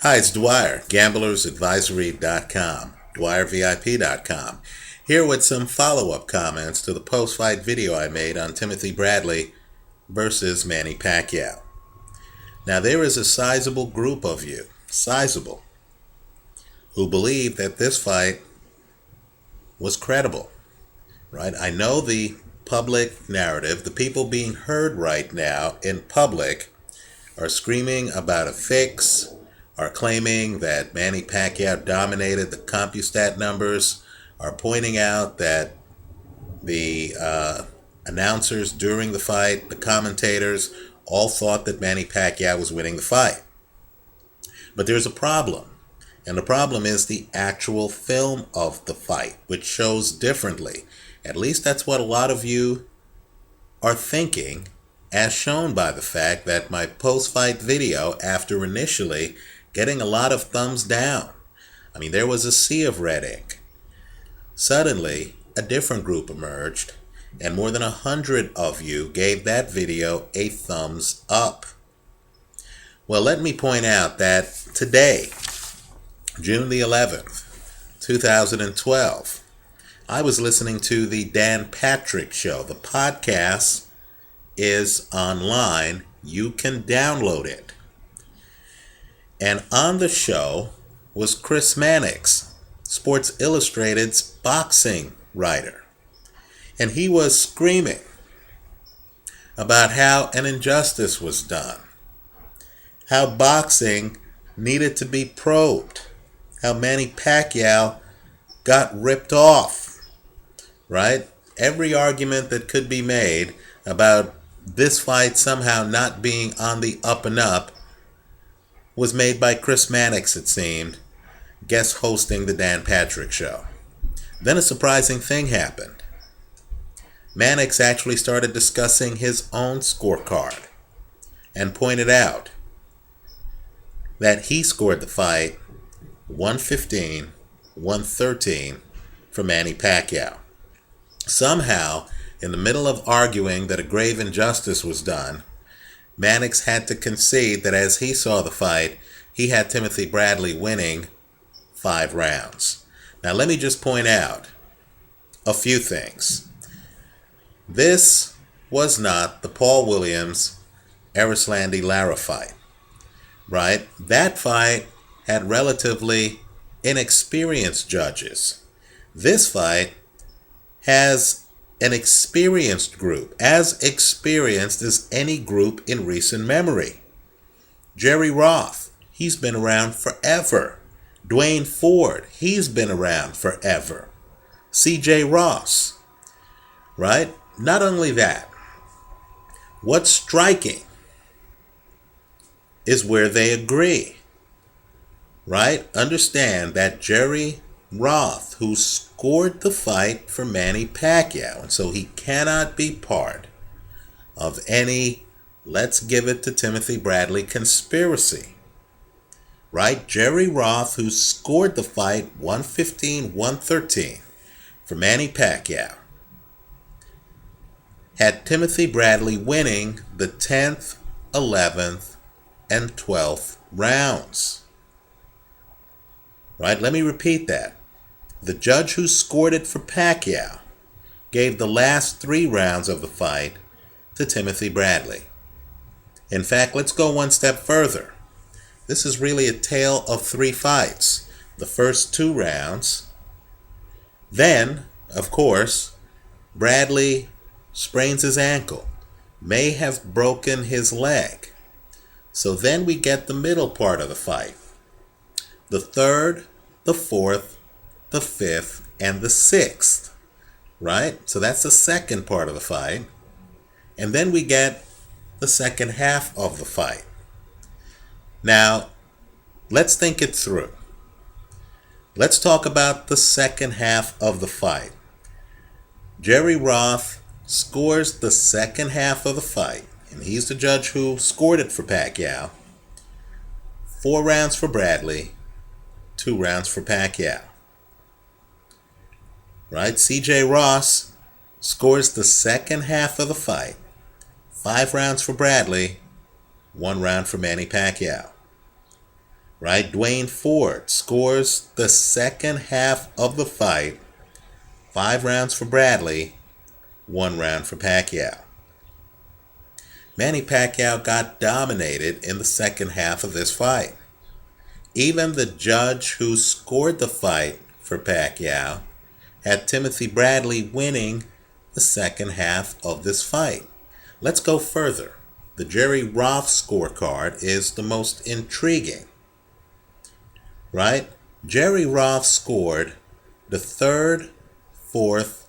Hi, it's Dwyer, gamblersadvisory.com, dwyervip.com, here with some follow-up comments to the post-fight video I made on Timothy Bradley versus Manny Pacquiao. Now, there is a sizable group of you, who believe that this fight was credible, right? I know the public narrative, the people being heard right now in public are screaming about a fix, are claiming that Manny Pacquiao dominated the CompuStat numbers, are pointing out that the announcers during the fight, the commentators, all thought that Manny Pacquiao was winning the fight. But there's a problem, and the problem is the actual film of the fight, which shows differently. At least that's what a lot of you are thinking, as shown by the fact that my post-fight video, after initially getting a lot of thumbs down, I mean, there was a sea of red ink. Suddenly, a different group emerged, and more than 100 of you gave that video a thumbs up. Well, let me point out that today, June the 11th, 2012, I was listening to the Dan Patrick Show. The podcast is online. You can download it. And on the show was Chris Mannix, Sports Illustrated's boxing writer. And he was screaming about how an injustice was done, how boxing needed to be probed, how Manny Pacquiao got ripped off, right? Every argument that could be made about this fight somehow not being on the up and up was made by Chris Mannix, it seemed, guest hosting the Dan Patrick Show. Then a surprising thing happened. Mannix actually started discussing his own scorecard and pointed out that he scored the fight 115-113 for Manny Pacquiao. Somehow, in the middle of arguing that a grave injustice was done, Mannix had to concede that as he saw the fight, he had Timothy Bradley winning 5 rounds. Now let me just point out a few things. This was not the Paul Williams Erislandy Lara fight, right? That fight had relatively inexperienced judges. This fight has an experienced group, as experienced as any group in recent memory. Jerry Roth, he's been around forever. Dwayne Ford, he's been around forever. CJ Ross, right? Not only that, what's striking is where they agree, right? Understand that Jerry Roth, who scored the fight for Manny Pacquiao, and so he cannot be part of any let's give it to Timothy Bradley conspiracy, right? Jerry Roth, who scored the fight 115-113 for Manny Pacquiao, had Timothy Bradley winning the 10th, 11th, and 12th rounds, right? Let me repeat that. The judge who scored it for Pacquiao gave the last 3 rounds of the fight to Timothy Bradley. In fact, let's go one step further. This is really a tale of 3 fights. The first 2 rounds. Then, of course, Bradley sprains his ankle, may have broken his leg. So then we get the middle part of the fight. The 3rd, the 4th, the 5th, and the 6th, right? So that's the second part of the fight. And then we get the second half of the fight. Now, let's think it through. Let's talk about the second half of the fight. Jerry Roth scores the second half of the fight, and he's the judge who scored it for Pacquiao. 4 rounds for Bradley, 2 rounds for Pacquiao. Right? CJ Ross scores the second half of the fight. 5 rounds for Bradley, 1 round for Manny Pacquiao. right? Dwayne Ford scores the second half of the fight, 5 rounds for Bradley, 1 round for Pacquiao. Manny Pacquiao got dominated in the second half of this fight. Even the judge who scored the fight for Pacquiao had Timothy Bradley winning the second half of this fight. Let's go further. The Jerry Roth scorecard is the most intriguing, right? Jerry Roth scored the 3rd, 4th,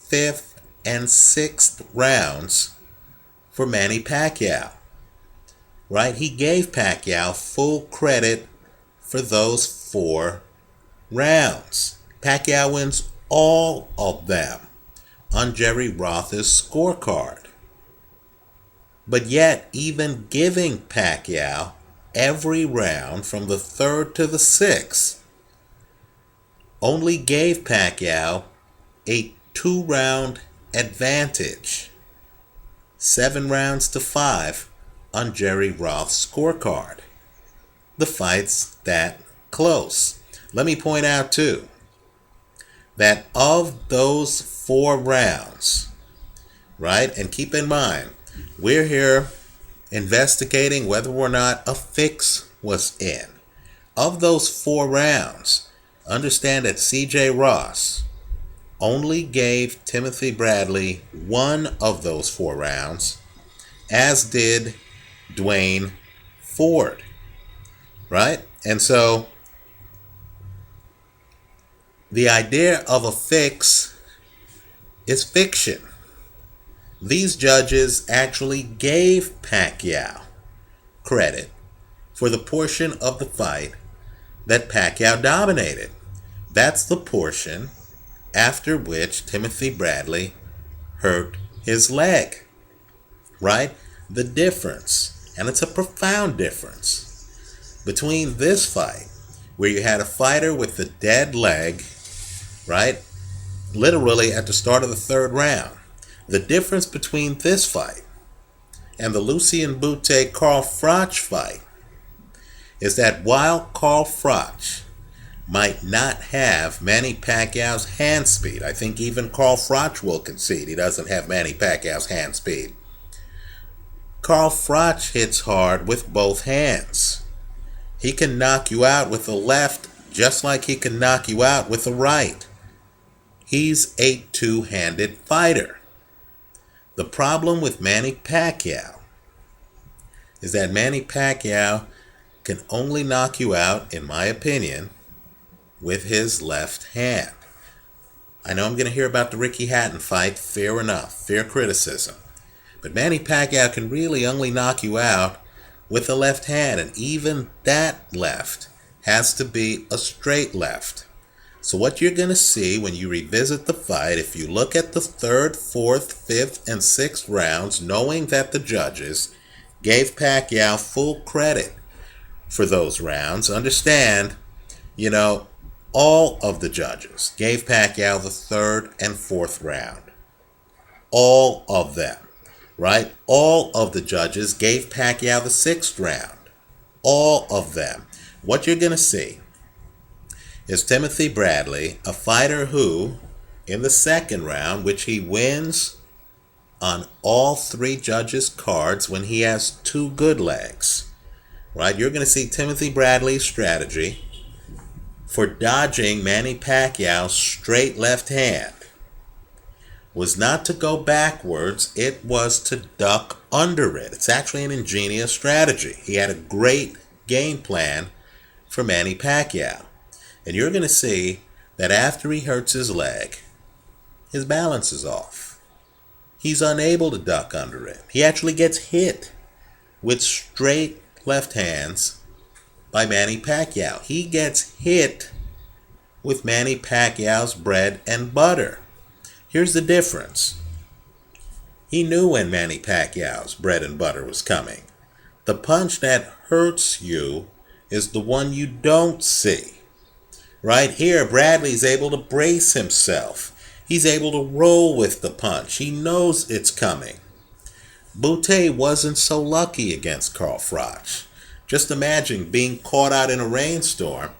5th, and 6th rounds for Manny Pacquiao, right? He gave Pacquiao full credit for those 4 rounds. Pacquiao wins all of them on Jerry Roth's scorecard. But yet, even giving Pacquiao every round from the 3rd to the 6th only gave Pacquiao a 2-round advantage, 7 rounds to 5 on Jerry Roth's scorecard. The fight's that close. Let me point out too that of those 4 rounds, right, and keep in mind, we're here investigating whether or not a fix was in. Of those 4 rounds, understand that C.J. Ross only gave Timothy Bradley 1 of those 4 rounds, as did Dwayne Ford, right? And so the idea of a fix is fiction. These judges actually gave Pacquiao credit for the portion of the fight that Pacquiao dominated. That's the portion after which Timothy Bradley hurt his leg, right? The difference, and it's a profound difference, between this fight, where you had a fighter with a dead leg, right, literally at the start of the 3rd round. The difference between this fight and the Lucien Bute-Carl Froch fight is that while Carl Froch might not have Manny Pacquiao's hand speed, I think even Carl Froch will concede he doesn't have Manny Pacquiao's hand speed, Carl Froch hits hard with both hands. He can knock you out with the left just like he can knock you out with the right. He's a 2-handed fighter. The problem with Manny Pacquiao is that Manny Pacquiao can only knock you out, in my opinion, with his left hand. I know I'm going to hear about the Ricky Hatton fight, fair enough, fair criticism. But Manny Pacquiao can really only knock you out with the left hand, and even that left has to be a straight left. So what you're going to see when you revisit the fight, if you look at the 3rd, 4th, 5th, and 6th rounds, knowing that the judges gave Pacquiao full credit for those rounds, understand, all of the judges gave Pacquiao the 3rd and 4th round. All of them, right? All of the judges gave Pacquiao the 6th round. All of them. What you're going to see is Timothy Bradley, a fighter who, in the 2nd round, which he wins on all 3 judges' cards when he has 2 good legs, right? You're going to see Timothy Bradley's strategy for dodging Manny Pacquiao's straight left hand was not to go backwards, it was to duck under it. It's actually an ingenious strategy. He had a great game plan for Manny Pacquiao. And you're going to see that after he hurts his leg, his balance is off. He's unable to duck under it. He actually gets hit with straight left hands by Manny Pacquiao. He gets hit with Manny Pacquiao's bread and butter. Here's the difference. He knew when Manny Pacquiao's bread and butter was coming. The punch that hurts you is the one you don't see. Right here, Bradley's able to brace himself. He's able to roll with the punch. He knows it's coming. Bute wasn't so lucky against Carl Froch. Just imagine being caught out in a rainstorm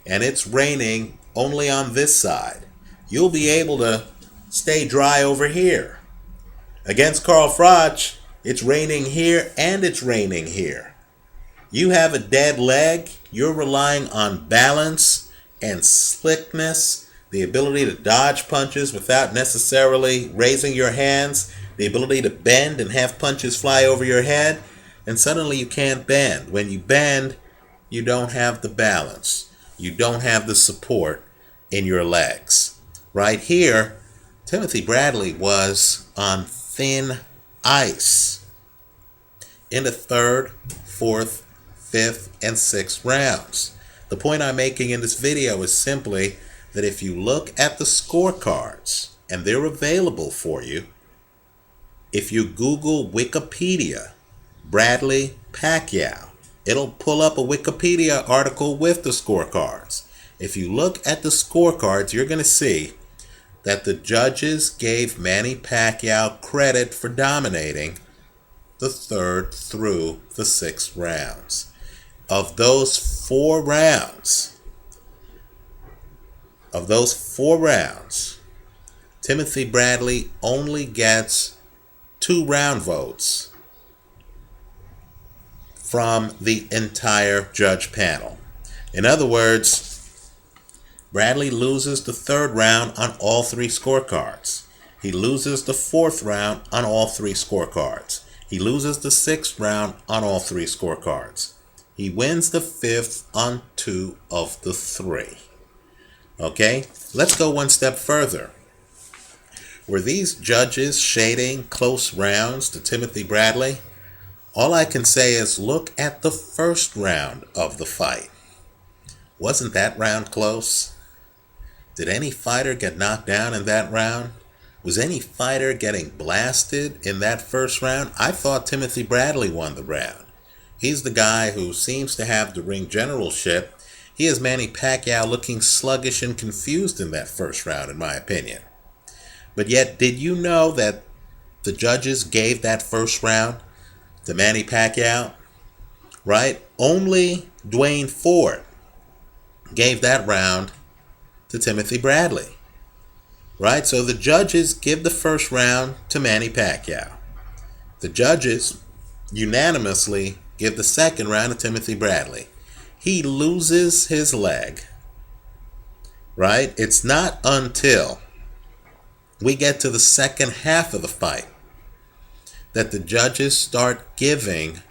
and it's raining only on this side. You'll be able to stay dry over here. Against Carl Froch, it's raining here and it's raining here. You have a dead leg, you're relying on balance and slickness, the ability to dodge punches without necessarily raising your hands, the ability to bend and have punches fly over your head, and suddenly you can't bend. When you bend, you don't have the balance. You don't have the support in your legs. Right here, Timothy Bradley was on thin ice in the third, fourth, fifth, and sixth rounds. The point I'm making in this video is simply that if you look at the scorecards, and they're available for you, if you Google Wikipedia, Bradley Pacquiao, it'll pull up a Wikipedia article with the scorecards. If you look at the scorecards, you're going to see that the judges gave Manny Pacquiao credit for dominating the third through the sixth rounds. Of those four rounds, Timothy Bradley only gets 2 round votes from the entire judge panel. In other words, Bradley loses the third round on all 3 scorecards. He loses the fourth round on all 3 scorecards. He loses the sixth round on all 3 scorecards. He wins the fifth on 2 of the 3. Okay, let's go one step further. Were these judges shading close rounds to Timothy Bradley? All I can say is look at the first round of the fight. Wasn't that round close? Did any fighter get knocked down in that round? Was any fighter getting blasted in that first round? I thought Timothy Bradley won the round. He's the guy who seems to have the ring generalship. He has Manny Pacquiao looking sluggish and confused in that first round, in my opinion. But yet, did you know that the judges gave that first round to Manny Pacquiao? Right? Only Dwayne Ford gave that round to Timothy Bradley. Right? So the judges give the first round to Manny Pacquiao. The judges unanimously give the second round to Timothy Bradley. He loses his leg. Right? It's not until we get to the second half of the fight that the judges start giving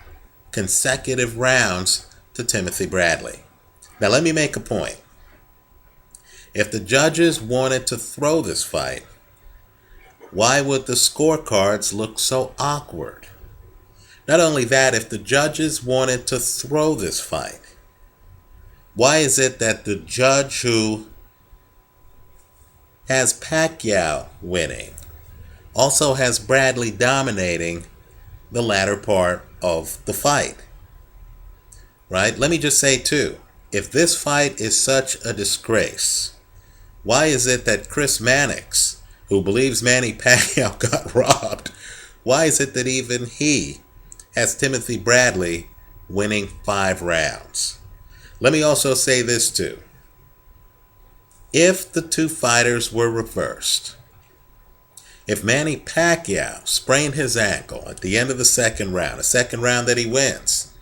consecutive rounds to Timothy Bradley. Now let me make a point. If the judges wanted to throw this fight, why would the scorecards look so awkward? Not only that, if the judges wanted to throw this fight, why is it that the judge who has Pacquiao winning also has Bradley dominating the latter part of the fight? Right? Let me just say too, if this fight is such a disgrace, why is it that Chris Mannix, who believes Manny Pacquiao got robbed, why is it that even he has Timothy Bradley winning 5 rounds? Let me also say this too. If the 2 fighters were reversed, if Manny Pacquiao sprained his ankle at the end of the second round, a second round that he wins,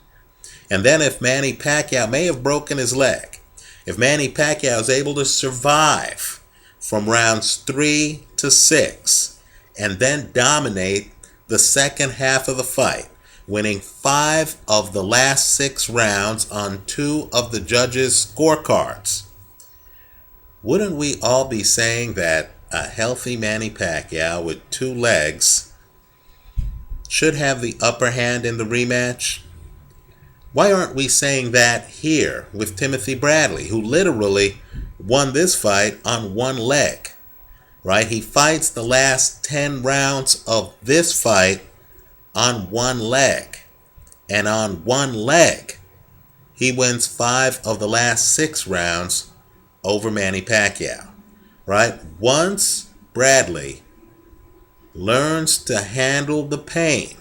and then if Manny Pacquiao may have broken his leg, if Manny Pacquiao is able to survive from rounds 3 to 6 and then dominate the second half of the fight, winning 5 of the last 6 rounds on 2 of the judges' scorecards, wouldn't we all be saying that a healthy Manny Pacquiao with 2 legs should have the upper hand in the rematch? Why aren't we saying that here with Timothy Bradley, who literally won this fight on 1 leg? Right? He fights the last 10 rounds of this fight on 1 leg. And on 1 leg, he wins 5 of the last 6 rounds over Manny Pacquiao. Right? Once Bradley learns to handle the pain,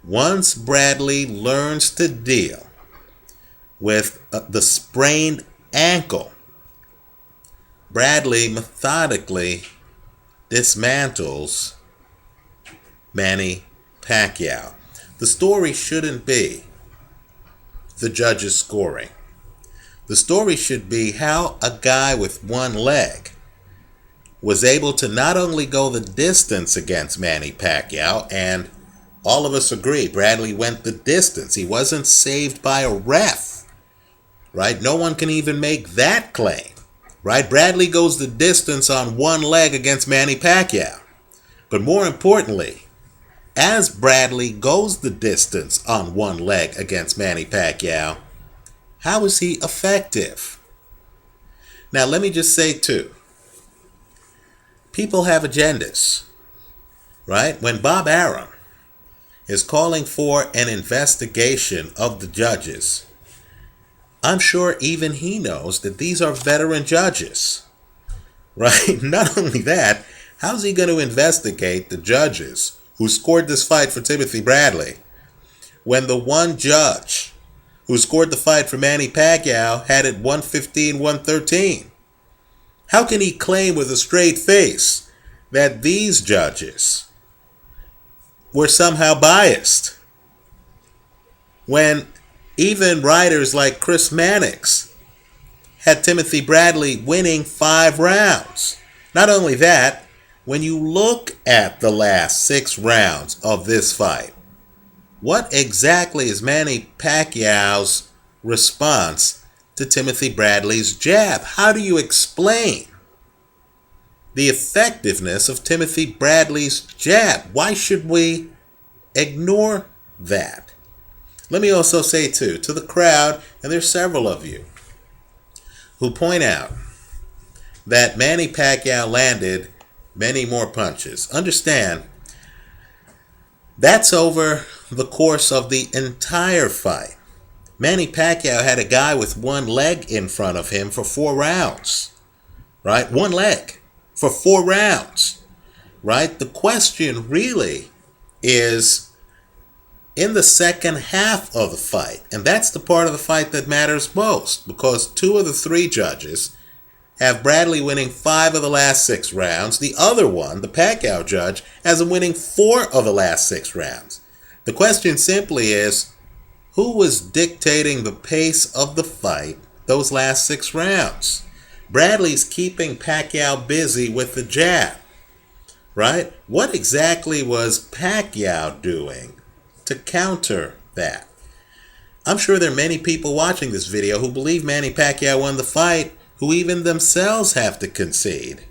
once Bradley learns to deal with the sprained ankle, Bradley methodically dismantles Manny Pacquiao. The story shouldn't be the judge's scoring. The story should be how a guy with one leg was able to not only go the distance against Manny Pacquiao, and all of us agree Bradley went the distance. He wasn't saved by a ref, right? No one can even make that claim, right? Bradley goes the distance on one leg against Manny Pacquiao. But more importantly, as Bradley goes the distance on one leg against Manny Pacquiao, how is he effective? Now, let me just say, too, people have agendas, right? When Bob Arum is calling for an investigation of the judges, I'm sure even he knows that these are veteran judges, right? Not only that, how's he going to investigate the judges who scored this fight for Timothy Bradley when the one judge who scored the fight for Manny Pacquiao had it 115-113? How can he claim with a straight face that these judges were somehow biased when even writers like Chris Mannix had Timothy Bradley winning 5 rounds? Not only that, when you look at the last 6 rounds of this fight, what exactly is Manny Pacquiao's response to Timothy Bradley's jab? How do you explain the effectiveness of Timothy Bradley's jab? Why should we ignore that? Let me also say, too, to the crowd, and there's several of you, who point out that Manny Pacquiao landed many more punches. Understand, that's over the course of the entire fight. Manny Pacquiao had a guy with one leg in front of him for 4 rounds, right? One leg for 4 rounds, right? The question really is in the second half of the fight, and that's the part of the fight that matters most, because 2 of the 3 judges have Bradley winning 5 of the last 6 rounds. The other one, the Pacquiao judge, has him winning 4 of the last 6 rounds. The question simply is, who was dictating the pace of the fight those last 6 rounds? Bradley's keeping Pacquiao busy with the jab, right? What exactly was Pacquiao doing to counter that? I'm sure there are many people watching this video who believe Manny Pacquiao won the fight, who even themselves have to concede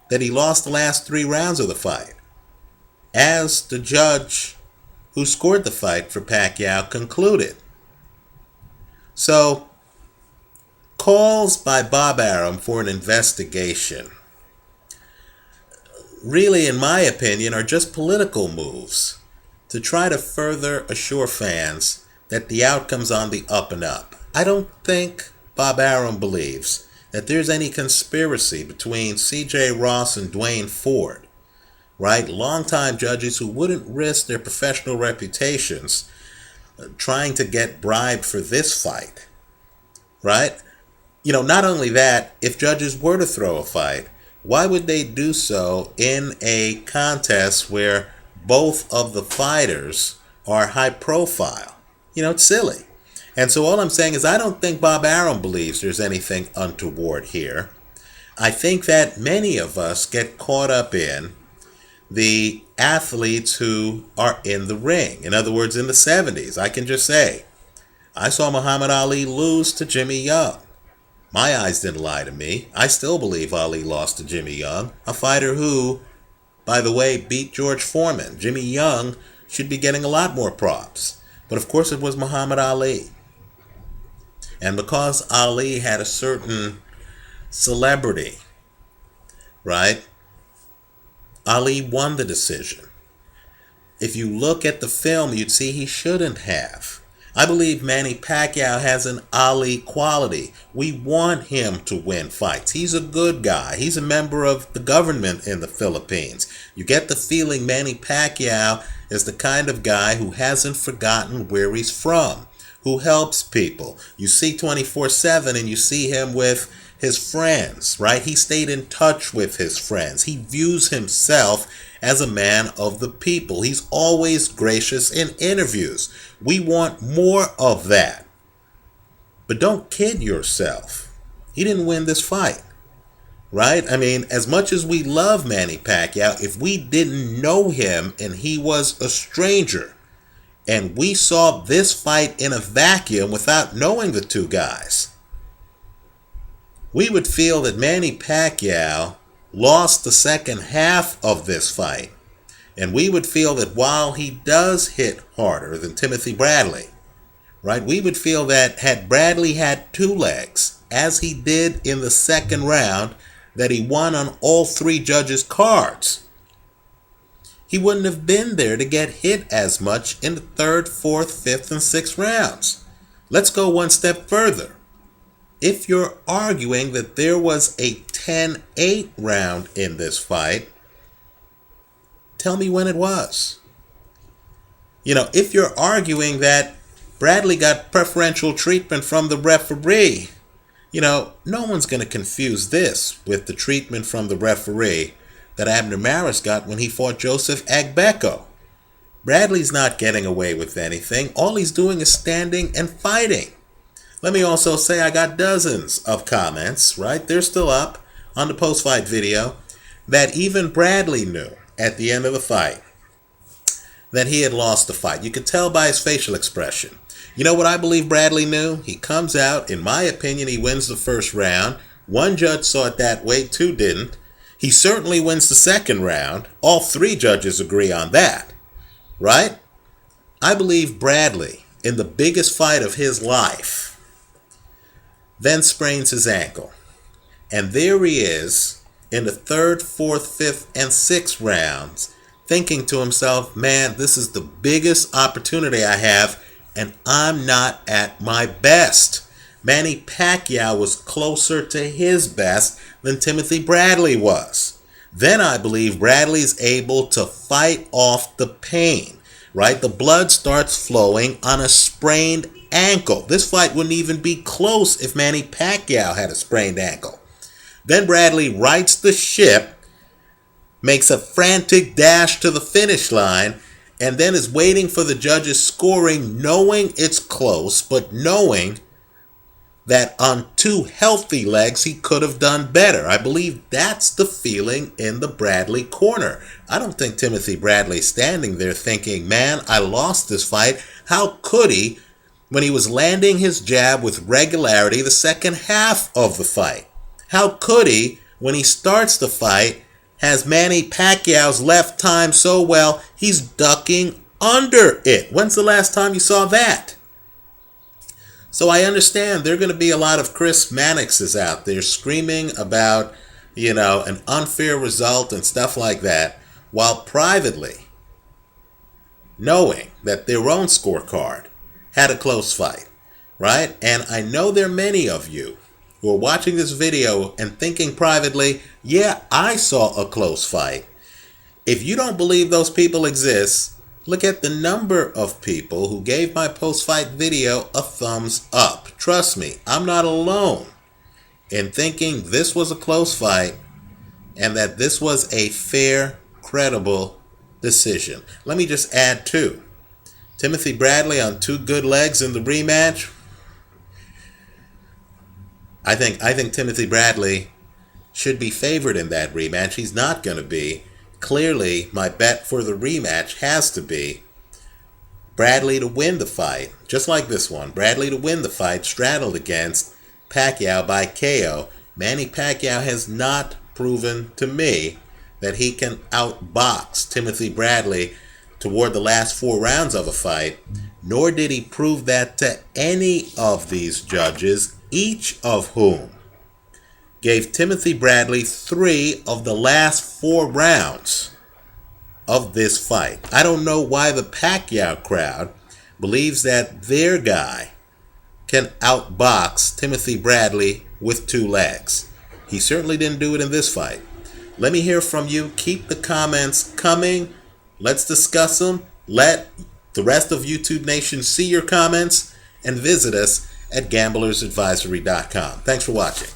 that he lost the last 3 rounds of the fight, as the judge who scored the fight for Pacquiao concluded. So, calls by Bob Arum for an investigation really, in my opinion, are just political moves to try to further assure fans that the outcome's on the up and up. I don't think Bob Arum believes that there's any conspiracy between C.J. Ross and Dwayne Ford, right? Longtime judges who wouldn't risk their professional reputations trying to get bribed for this fight, right? Not only that, if judges were to throw a fight, why would they do so in a contest where both of the fighters are high profile? It's silly. And so all I'm saying is I don't think Bob Arum believes there's anything untoward here. I think that many of us get caught up in the athletes who are in the ring. In other words, in the 70s, I can just say, I saw Muhammad Ali lose to Jimmy Young. My eyes didn't lie to me. I still believe Ali lost to Jimmy Young, a fighter who, by the way, beat George Foreman. Jimmy Young should be getting a lot more props. But of course it was Muhammad Ali. And because Ali had a certain celebrity, right, Ali won the decision. If you look at the film, you'd see he shouldn't have. I believe Manny Pacquiao has an Ali quality. We want him to win fights. He's a good guy. He's a member of the government in the Philippines. You get the feeling Manny Pacquiao is the kind of guy who hasn't forgotten where he's from, who helps people. You see 24/7 and you see him with his friends, right? He stayed in touch with his friends. He views himself as a man of the people. He's always gracious in interviews. We want more of that. But don't kid yourself. He didn't win this fight, right? I mean, as much as we love Manny Pacquiao, if we didn't know him and he was a stranger, and we saw this fight in a vacuum without knowing the two guys, we would feel that Manny Pacquiao lost the second half of this fight. And we would feel that while he does hit harder than Timothy Bradley, right, we would feel that had Bradley had two legs, as he did in the second round, that he won on all three judges' cards. He wouldn't have been there to get hit as much in the third, fourth, fifth, and sixth rounds. Let's go one step further. If you're arguing that there was a 10-8 round in this fight, tell me when it was. If you're arguing that Bradley got preferential treatment from the referee, no one's going to confuse this with the treatment from the referee that Abner Maris got when he fought Joseph Agbeko. Bradley's not getting away with anything. All he's doing is standing and fighting. Let me also say I got dozens of comments, right? They're still up on the post-fight video, that even Bradley knew at the end of the fight that he had lost the fight. You could tell by his facial expression. You know what I believe Bradley knew? He comes out, in my opinion, he wins the first round. One judge saw it that way, two didn't. He certainly wins the second round. All three judges agree on that, right? I believe Bradley, in the biggest fight of his life, then sprains his ankle. And there he is in the third, fourth, fifth, and sixth rounds, thinking to himself, man, this is the biggest opportunity I have, and I'm not at my best. Manny Pacquiao was closer to his best than Timothy Bradley was. Then I believe Bradley's able to fight off the pain, right? The blood starts flowing on a sprained ankle. This fight wouldn't even be close if Manny Pacquiao had a sprained ankle. Then Bradley rights the ship, makes a frantic dash to the finish line, and then is waiting for the judges' scoring, knowing it's close, but knowing that on two healthy legs he could have done better. I believe that's the feeling in the Bradley corner. I don't think Timothy Bradley's standing there thinking, man, I lost this fight. How could he, when he was landing his jab with regularity the second half of the fight? How could he, when he starts the fight, has Manny Pacquiao's left timed so well, he's ducking under it? When's the last time you saw that? So I understand there are going to be a lot of Chris Mannixes out there screaming about, an unfair result and stuff like that, while privately knowing that their own scorecard had a close fight, right? And I know there are many of you who are watching this video and thinking privately, yeah, I saw a close fight. If you don't believe those people exist, look at the number of people who gave my post-fight video a thumbs up. Trust me, I'm not alone in thinking this was a close fight and that this was a fair, credible decision. Let me just add too. Timothy Bradley on two good legs in the rematch. I think Timothy Bradley should be favored in that rematch. He's not going to be. Clearly, my bet for the rematch has to be Bradley to win the fight, just like this one. Bradley to win the fight, straddled against Pacquiao by KO. Manny Pacquiao has not proven to me that he can outbox Timothy Bradley toward the last 4 rounds of a fight, nor did he prove that to any of these judges, each of whom gave Timothy Bradley 3 of the last 4 rounds of this fight. I don't know why the Pacquiao crowd believes that their guy can outbox Timothy Bradley with 2 legs. He certainly didn't do it in this fight. Let me hear from you. Keep the comments coming. Let's discuss them. Let the rest of YouTube Nation see your comments. and visit us at gamblersadvisory.com. Thanks for watching.